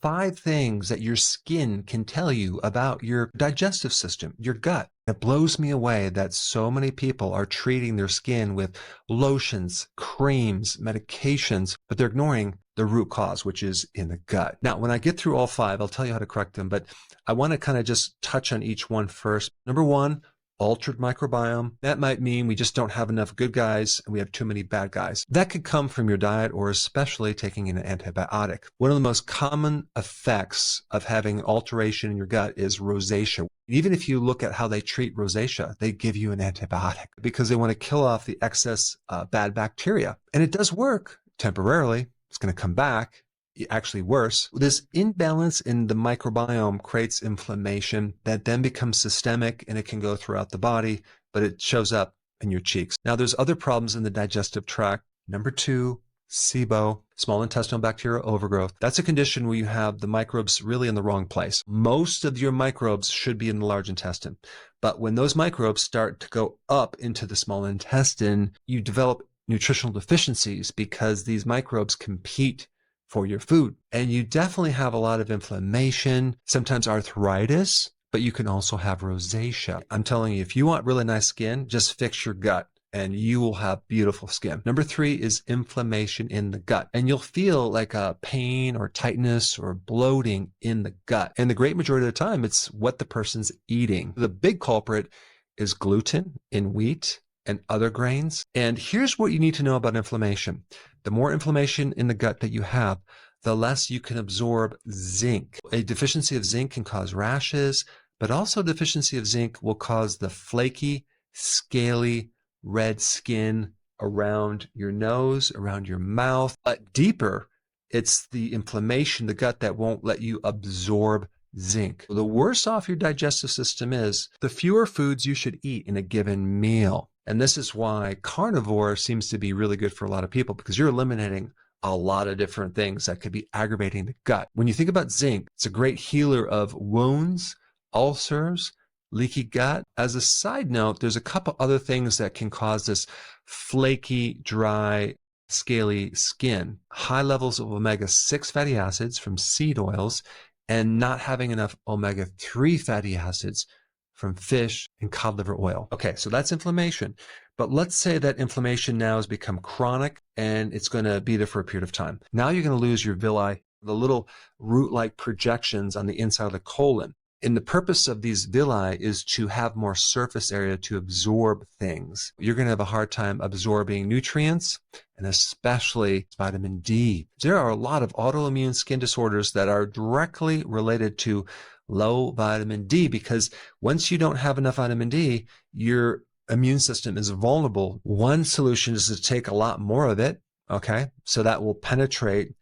5 things that your skin can tell you about your digestive system, your gut. It blows me away that so many people are treating their skin with lotions, creams, medications, but they're ignoring the root cause, which is in the gut. Now, when I get through all 5, I'll tell you how to correct them, but I want to kind of just touch on each one first. Number 1, altered microbiome. That might mean we just don't have enough good guys and we have too many bad guys. That could come from your diet or especially taking an antibiotic. One of the most common effects of having alteration in your gut is rosacea. Even if you look at how they treat rosacea, they give you an antibiotic because they want to kill off the excess bad bacteria. And it does work temporarily. It's going to come back. Actually worse. This imbalance in the microbiome creates inflammation that then becomes systemic and it can go throughout the body, but it shows up in your cheeks. Now there's other problems in the digestive tract. Number 2, SIBO, small intestinal bacterial overgrowth. That's a condition where you have the microbes really in the wrong place. Most of your microbes should be in the large intestine, but when those microbes start to go up into the small intestine, you develop nutritional deficiencies because these microbes compete for your food. And you definitely have a lot of inflammation, sometimes arthritis, but you can also have rosacea. I'm telling you, if you want really nice skin, just fix your gut and you will have beautiful skin. Number 3 is inflammation in the gut. And you'll feel like a pain or tightness or bloating in the gut. And the great majority of the time, it's what the person's eating. The big culprit is gluten in wheat and other grains. And here's what you need to know about inflammation. The more inflammation in the gut that you have, the less you can absorb zinc. A deficiency of zinc can cause rashes, but also a deficiency of zinc will cause the flaky, scaly, red skin around your nose, around your mouth. But deeper, it's the inflammation in the gut that won't let you absorb zinc. The worse off your digestive system is, the fewer foods you should eat in a given meal. And this is why carnivore seems to be really good for a lot of people, because you're eliminating a lot of different things that could be aggravating the gut. When you think about zinc, it's a great healer of wounds, ulcers, leaky gut. As a side note, there's a couple other things that can cause this flaky, dry, scaly skin. High levels of omega-6 fatty acids from seed oils and not having enough omega-3 fatty acids from fish and cod liver oil. Okay, so that's inflammation. But let's say that inflammation now has become chronic and it's going to be there for a period of time. Now you're going to lose your villi, the little root-like projections on the inside of the colon. And the purpose of these villi is to have more surface area to absorb things. You're going to have a hard time absorbing nutrients and especially vitamin D. There are a lot of autoimmune skin disorders that are directly related to low vitamin D, because once you don't have enough vitamin D, your immune system is vulnerable. One solution is to take a lot more of it, okay? So that will penetrate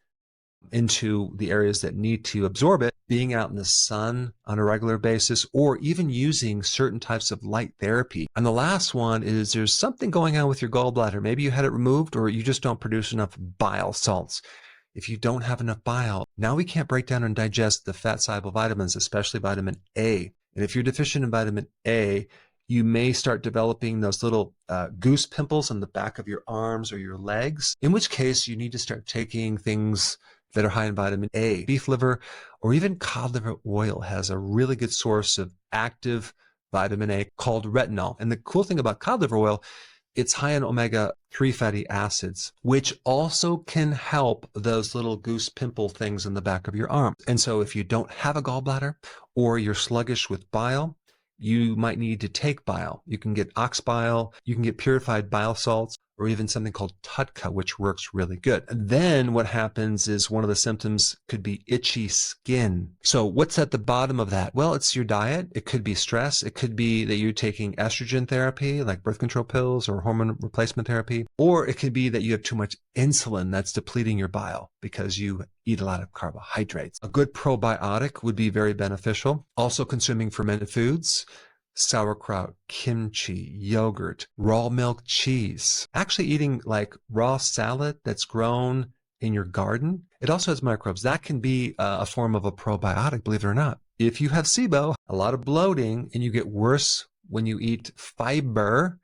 into the areas that need to absorb it, being out in the sun on a regular basis, or even using certain types of light therapy. And the last one is there's something going on with your gallbladder. Maybe you had it removed or you just don't produce enough bile salts. If you don't have enough bile, now we can't break down and digest the fat-soluble vitamins, especially vitamin A. And if you're deficient in vitamin A, you may start developing those little goose pimples on the back of your arms or your legs, in which case you need to start taking things that are high in vitamin A. Beef liver or even cod liver oil has a really good source of active vitamin A called retinol. And the cool thing about cod liver oil, it's high in omega-3 fatty acids, which also can help those little goose pimple things in the back of your arm. And so if you don't have a gallbladder or you're sluggish with bile, you might need to take bile. You can get ox bile, you can get purified bile salts, or even something called TUDCA, which works really good. And then what happens is one of the symptoms could be itchy skin. So what's at the bottom of that? Well, it's your diet. It could be stress. It could be that you're taking estrogen therapy, like birth control pills or hormone replacement therapy. Or it could be that you have too much insulin that's depleting your bile because you eat a lot of carbohydrates. A good probiotic would be very beneficial. Also consuming fermented foods, sauerkraut, kimchi, yogurt, raw milk cheese. Actually eating like raw salad that's grown in your garden. It also has microbes. That can be a form of a probiotic, believe it or not. If you have SIBO, a lot of bloating, and you get worse when you eat fiber,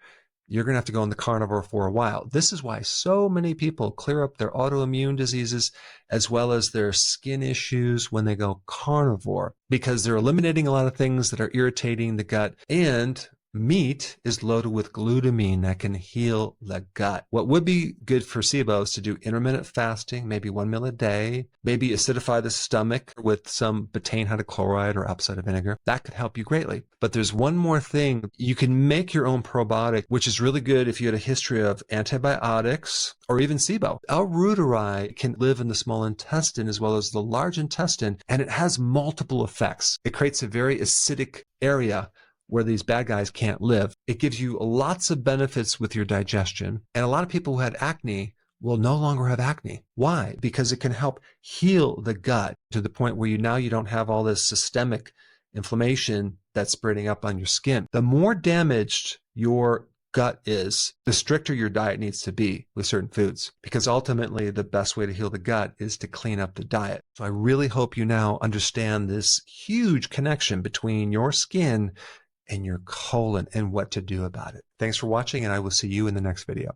you're going to have to go on the carnivore for a while. This is why so many people clear up their autoimmune diseases as well as their skin issues when they go carnivore, because they're eliminating a lot of things that are irritating the gut. And meat is loaded with glutamine that can heal the gut. What would be good for SIBO is to do intermittent fasting, maybe 1 meal a day, maybe acidify the stomach with some betaine hydrochloride or apple cider vinegar. That could help you greatly. But there's one more thing. You can make your own probiotic, which is really good if you had a history of antibiotics or even SIBO. L. reuteri can live in the small intestine as well as the large intestine, and it has multiple effects. It creates a very acidic area where these bad guys can't live. It gives you lots of benefits with your digestion. And a lot of people who had acne will no longer have acne. Why? Because it can help heal the gut to the point where you don't have all this systemic inflammation that's spreading up on your skin. The more damaged your gut is, the stricter your diet needs to be with certain foods, because ultimately the best way to heal the gut is to clean up the diet. So I really hope you now understand this huge connection between your skin and your colon and what to do about it. Thanks for watching, and I will see you in the next video.